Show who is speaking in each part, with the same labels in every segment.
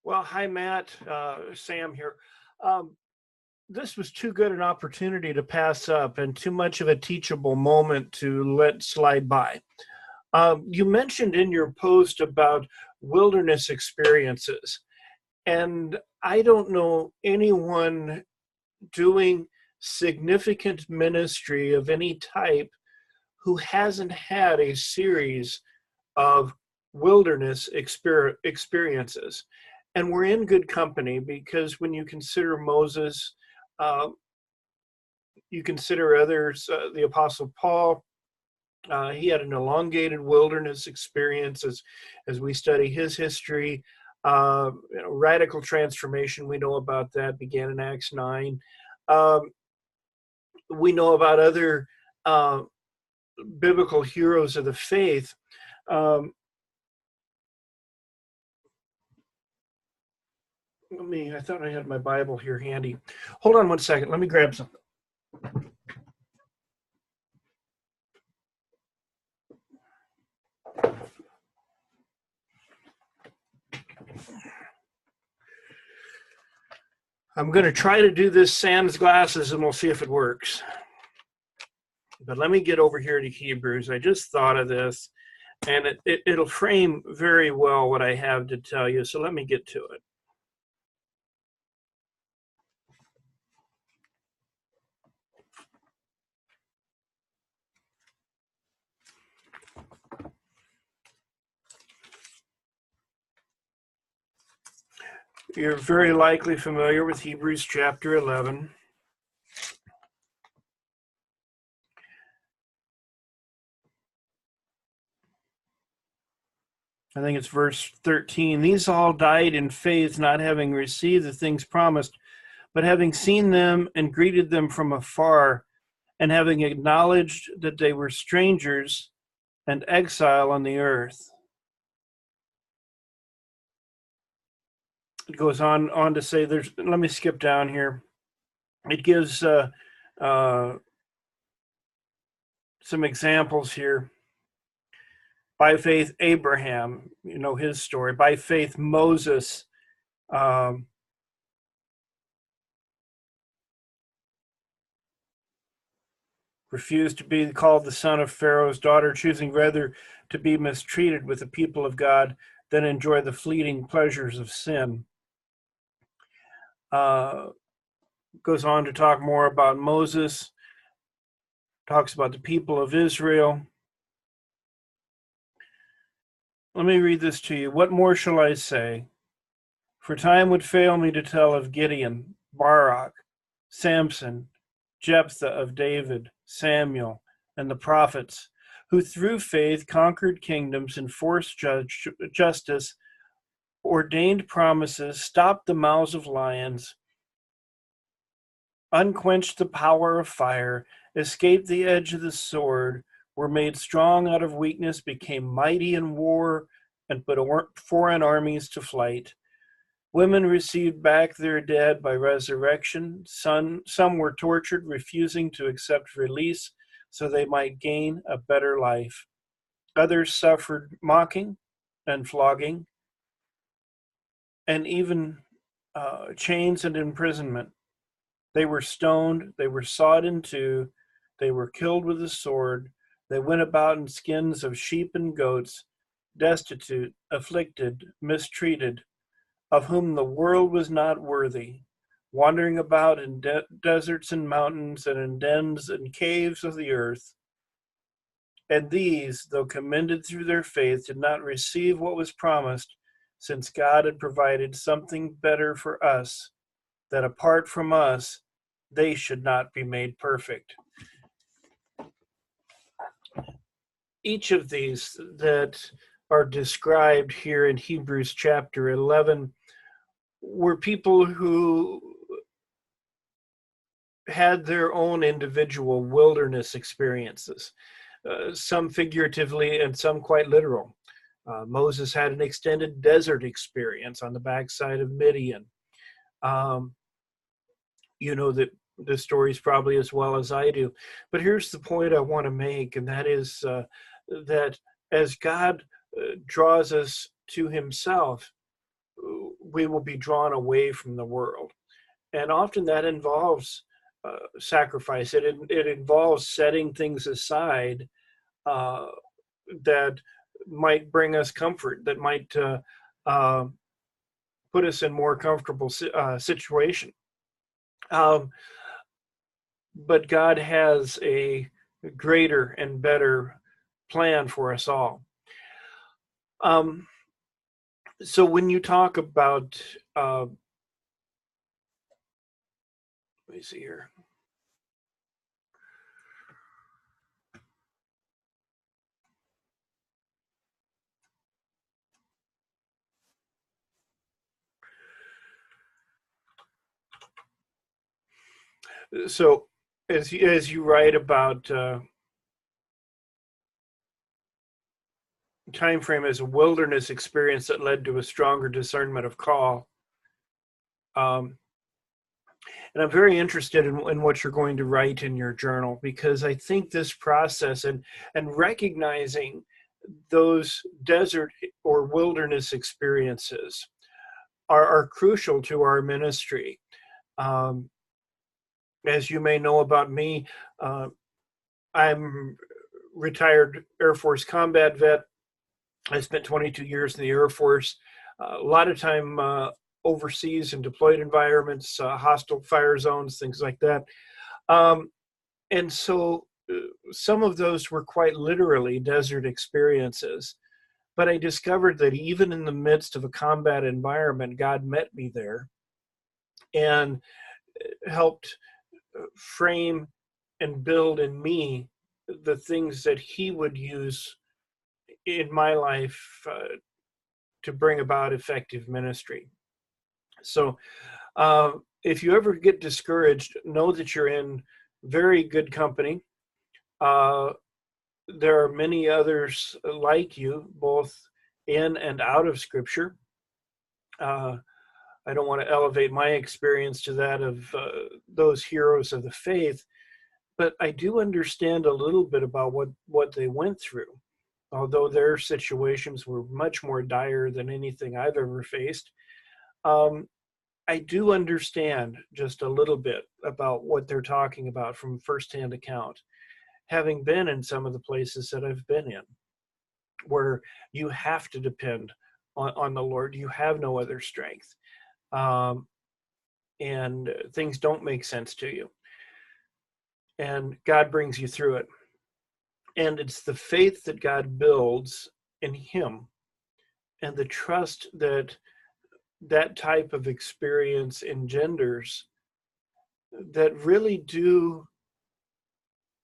Speaker 1: Well, hi, Matt. Sam here. Um, this was too good an opportunity to pass up and too much of a teachable moment to let slide by. You mentioned in your post about wilderness experiences, and I don't know anyone doing significant ministry of any type who hasn't had a series of wilderness experiences. And we're in good company because when you consider Moses, uh, you consider others, the Apostle Paul, he had an elongated wilderness experience as we study his history. Radical transformation, we know about that, began in Acts 9. Um, we know about other uh, biblical heroes of the faith. Um, I thought I had my Bible here handy. Hold on one second. Let me grab something. I'm going to try to do this sans glasses and we'll see if it works. But let me get over here to Hebrews. I just thought of this and it'll frame very well what I have to tell you. So let me get to it. You're very likely familiar with Hebrews chapter 11. I think it's verse 13. These all died in faith, not having received the things promised, but having seen them and greeted them from afar, and having acknowledged that they were strangers and exile on the earth. It goes on to say, let me skip down here. It gives some examples here. By faith, Abraham, you know his story. By faith, Moses, refused to be called the son of Pharaoh's daughter, choosing rather to be mistreated with the people of God than enjoy the fleeting pleasures of sin. Goes on to talk more about Moses, talks about the people of Israel. Let me read this to you. What more shall I say? For time would fail me to tell of Gideon, Barak, Samson, Jephthah of David, Samuel, and the prophets, who through faith conquered kingdoms, enforced justice, ordained promises, stopped the mouths of lions, unquenched the power of fire, escaped the edge of the sword, were made strong out of weakness, became mighty in war, and put foreign armies to flight. Women received back their dead by resurrection. Some were tortured, refusing to accept release so they might gain a better life. Others suffered mocking and flogging, and even chains and imprisonment. They were stoned, they were sawed in two, they were killed with the sword. They went about in skins of sheep and goats, destitute, afflicted, mistreated, of whom the world was not worthy, wandering about in deserts and mountains and in dens and caves of the earth. And these, though commended through their faith, did not receive what was promised, since God had provided something better for us, that apart from us, they should not be made perfect. Each of these that are described here in Hebrews chapter 11 were people who had their own individual wilderness experiences, some figuratively and some quite literal. Moses had an extended desert experience on the backside of Midian. You know that the stories probably as well as I do. But here's the point I want to make, and that is that as God draws us to himself, we will be drawn away from the world. And often that involves sacrifice. It involves setting things aside uh, that might bring us comfort, that might uh, put us in more comfortable situation. Um, but God has a greater and better plan for us all. Um, so when you talk about, let me see here. So as you write about time frame as a wilderness experience that led to a stronger discernment of call. And I'm very interested in what you're going to write in your journal, because I think this process and recognizing those desert or wilderness experiences are crucial to our ministry. As you may know about me, I'm retired Air Force combat vet. I spent 22 years in the Air Force, a lot of time overseas in deployed environments, hostile fire zones, things like that. And so some of those were quite literally desert experiences. But I discovered that even in the midst of a combat environment, God met me there and helped frame and build in me the things that He would use in my life to bring about effective ministry. So if you ever get discouraged, know that you're in very good company. There are many others like you, both in and out of Scripture. I don't want to elevate my experience to that of those heroes of the faith, but I do understand a little bit about what they went through. Although their situations were much more dire than anything I've ever faced, I do understand just a little bit about what they're talking about from firsthand account, having been in some of the places that I've been in, where you have to depend on the Lord. You have no other strength. And things don't make sense to you. And God brings you through it. And it's the faith that God builds in Him and the trust that that type of experience engenders that really do,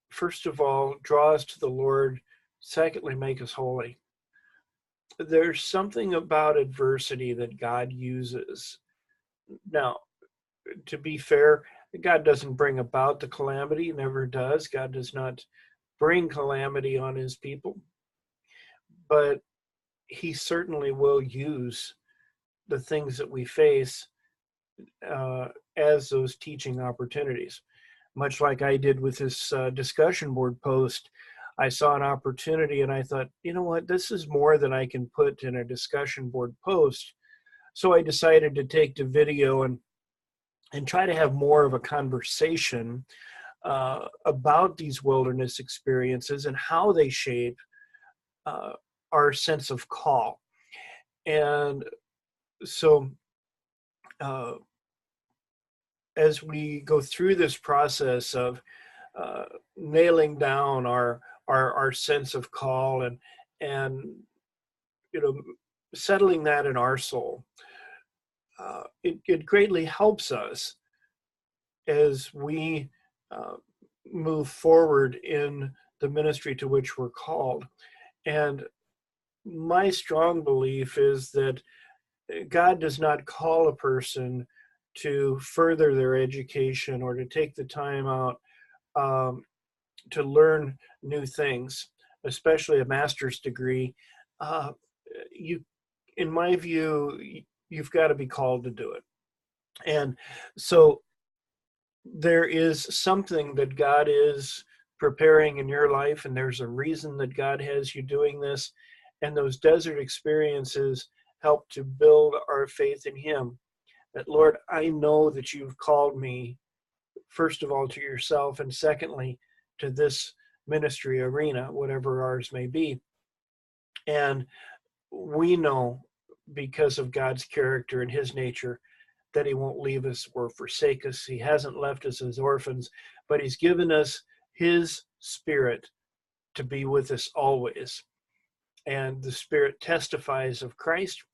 Speaker 1: first of all, draw us to the Lord, secondly, make us holy. There's something about adversity that God uses. Now, to be fair, God doesn't bring about the calamity, never does. God does not bring calamity on His people, but He certainly will use the things that we face as those teaching opportunities. Much like I did with this discussion board post, I saw an opportunity and I thought, you know what, this is more than I can put in a discussion board post. So I decided to take to video and try to have more of a conversation about these wilderness experiences and how they shape our sense of call. And so as we go through this process of nailing down our sense of call and settling that in our soul, it greatly helps us as we move forward in the ministry to which we're called. And my strong belief is that God does not call a person to further their education or to take the time out to learn new things, especially a master's degree. In my view, you've got to be called to do it. And so there is something that God is preparing in your life, and there's a reason that God has you doing this. And those desert experiences help to build our faith in him. That, Lord, I know that you've called me, first of all, to yourself, and secondly, to this ministry arena, whatever ours may be. And we know, because of God's character and his nature, that he won't leave us or forsake us. He hasn't left us as orphans, but he's given us his Spirit to be with us always. And the Spirit testifies of Christ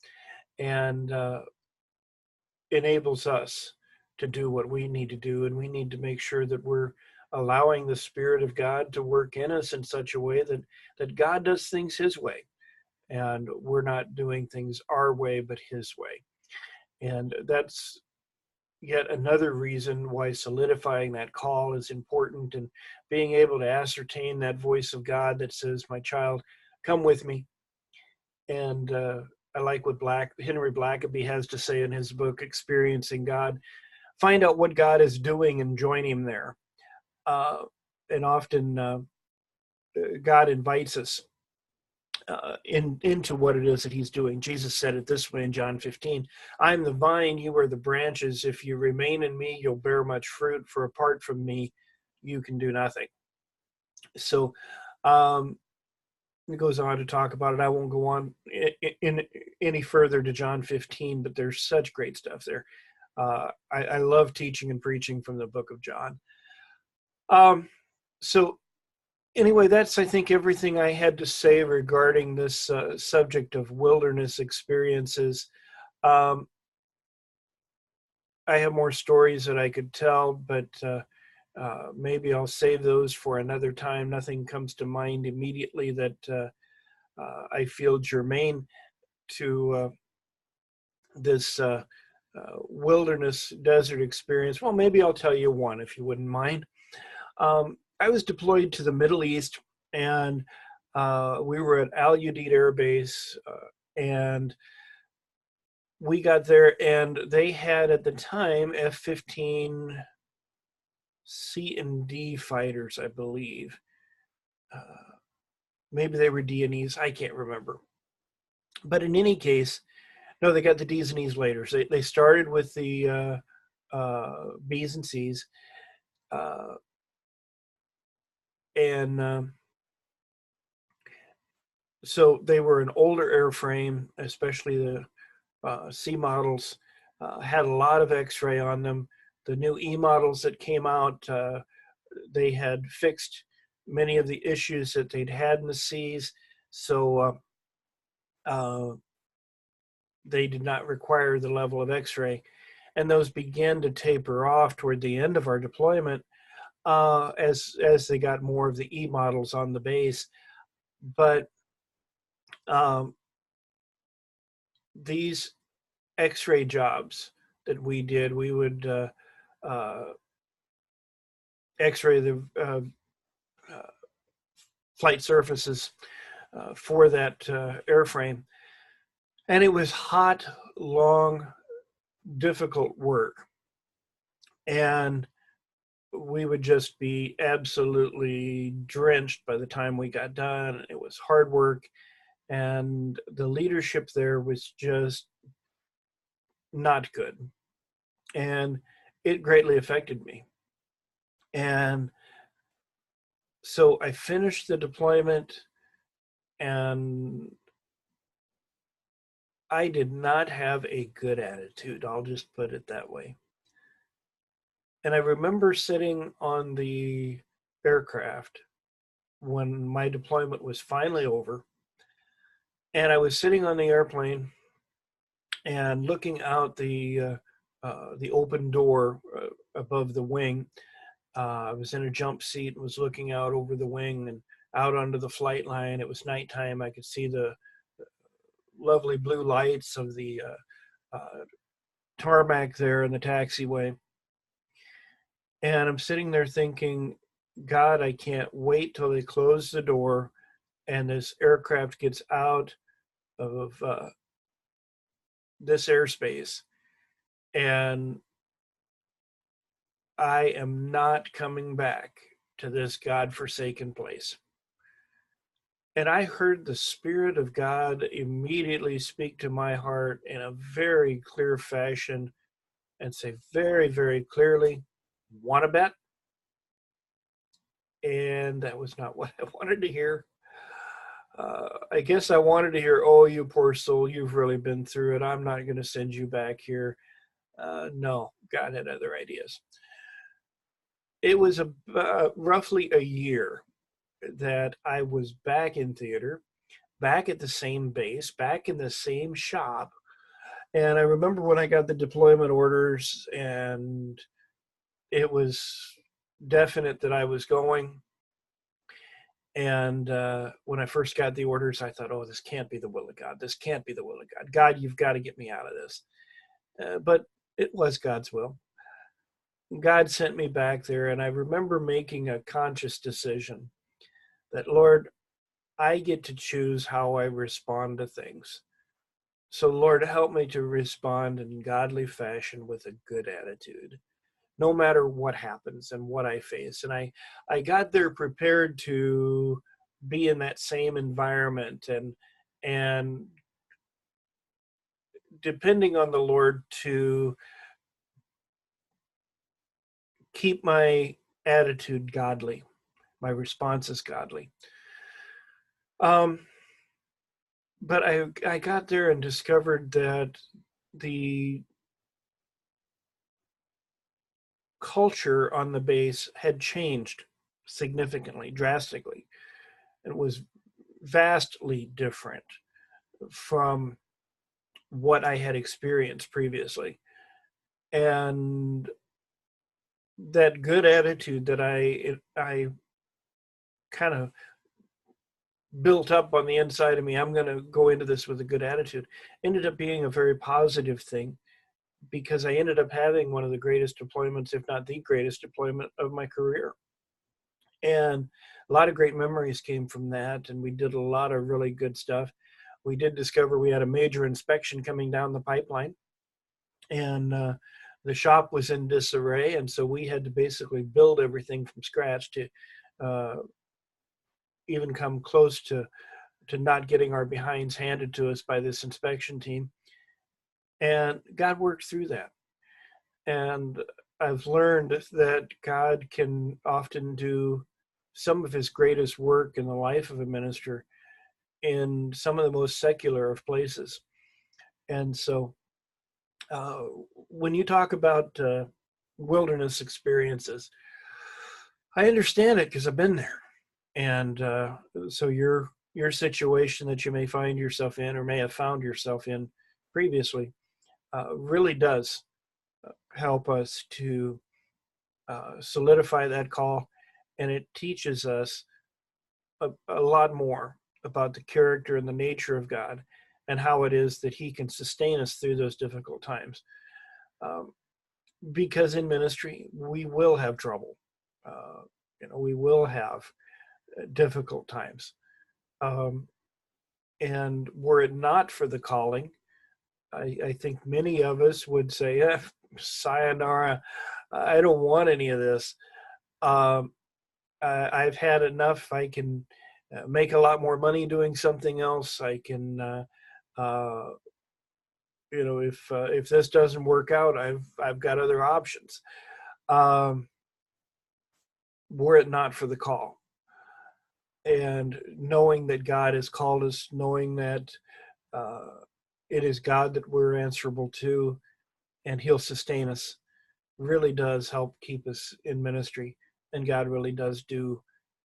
Speaker 1: and enables us to do what we need to do. And we need to make sure that we're allowing the Spirit of God to work in us in such a way that God does things his way. And we're not doing things our way, but his way. And that's yet another reason why solidifying that call is important, and being able to ascertain that voice of God that says, my child, come with me. And I like what Henry Blackaby has to say in his book, Experiencing God. Find out what God is doing and join him there. And often God invites us into what it is that he's doing. Jesus said it this way in John 15, I'm the vine, you are the branches. If you remain in me, you'll bear much fruit, for apart from me, you can do nothing. So it goes on to talk about it. I won't go on in any further to John 15, but there's such great stuff there. I love teaching and preaching from the book of John. So anyway, that's, I think, everything I had to say regarding this subject of wilderness experiences. I have more stories that I could tell, but maybe I'll save those for another time. Nothing comes to mind immediately that I feel germane to this wilderness desert experience. Well, maybe I'll tell you one, if you wouldn't mind. I was deployed to the Middle East, and we were at Al Udeid Air Base, and we got there, and they had at the time F-15 C and D fighters, I believe. Maybe they were D and E's, I can't remember. But in any case, no, they got the D's and E's later. So they started with the B's and C's. So they were an older airframe, especially the C models, had a lot of X-ray on them. The new E models that came out, they had fixed many of the issues that they'd had in the C's, so they did not require the level of X-ray. And those began to taper off toward the end of our deployment as they got more of the E models on the base. But these X-ray jobs that we did, we would X-ray the flight surfaces for that airframe. And it was hot, long, difficult work. And we would just be absolutely drenched by the time we got done. It was hard work. And the leadership there was just not good. And it greatly affected me. And so I finished the deployment, and I did not have a good attitude. I'll just put it that way. And I remember sitting on the aircraft when my deployment was finally over. And I was sitting on the airplane and looking out the open door above the wing. I was in a jump seat and was looking out over the wing and out onto the flight line. It was nighttime. I could see the lovely blue lights of the tarmac there in the taxiway. And I'm sitting there thinking, God, I can't wait till they close the door and this aircraft gets out of this airspace. And I am not coming back to this God-forsaken place. And I heard the Spirit of God immediately speak to my heart in a very clear fashion and say very, very clearly, "Want to bet?" And that was not what I wanted to hear. I guess I wanted to hear, "Oh, you poor soul, you've really been through it. I'm not going to send you back here." No, God had other ideas. It was roughly a year that I was back in theater, back at the same base, back in the same shop. And I remember when I got the deployment orders, and it was definite that I was going. And when I first got the orders, I thought, "Oh, this can't be the will of God. This can't be the will of God. God, you've got to get me out of this." But it was God's will. God sent me back there, and I remember making a conscious decision that, "Lord, I get to choose how I respond to things. So, Lord, help me to respond in godly fashion with a good attitude, no matter what happens and what I face." And I got there prepared to be in that same environment, and depending on the Lord to keep my attitude godly, my responses godly. Um, but I got there and discovered that the culture on the base had changed significantly, drastically. It was vastly different from what I had experienced previously. And that good attitude that I kind of built up on the inside of me, "I'm going to go into this with a good attitude," ended up being a very positive thing, because I ended up having one of the greatest deployments, if not the greatest deployment of my career. And a lot of great memories came from that, and we did a lot of really good stuff. We did discover we had a major inspection coming down the pipeline, and the shop was in disarray, and so we had to basically build everything from scratch to uh, even come close to not getting our behinds handed to us by this inspection team. And God worked through that. And I've learned that God can often do some of his greatest work in the life of a minister in some of the most secular of places. And so uh, when you talk about wilderness experiences, I understand it because I've been there. And so your situation that you may find yourself in or may have found yourself in previously really does help us to solidify that call, and it teaches us a lot more about the character and the nature of God and how it is that he can sustain us through those difficult times. Um, because in ministry, we will have trouble. Uh, we will have difficult times. Um, and were it not for the calling, I think many of us would say, sayonara, I don't want any of this. Um, I've had enough. I can make a lot more money doing something else. I can, uh, if this doesn't work out, I've got other options. Um, were it not for the call, and knowing that God has called us, knowing that uh, it is God that we're answerable to, and He'll sustain us, really does help keep us in ministry. And God really does do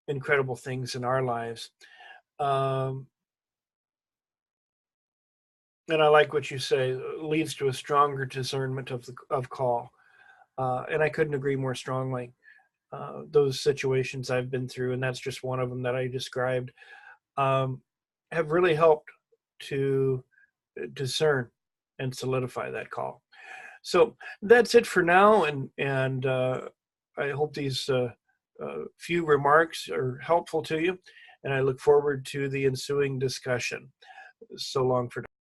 Speaker 1: incredible things in our lives. Um, and I like what you say, leads to a stronger discernment of call. And I couldn't agree more strongly. Those situations I've been through, and that's just one of them that I described, um, have really helped to discern and solidify that call. So that's it for now, and I hope these few remarks are helpful to you, and I look forward to the ensuing discussion. So long for now.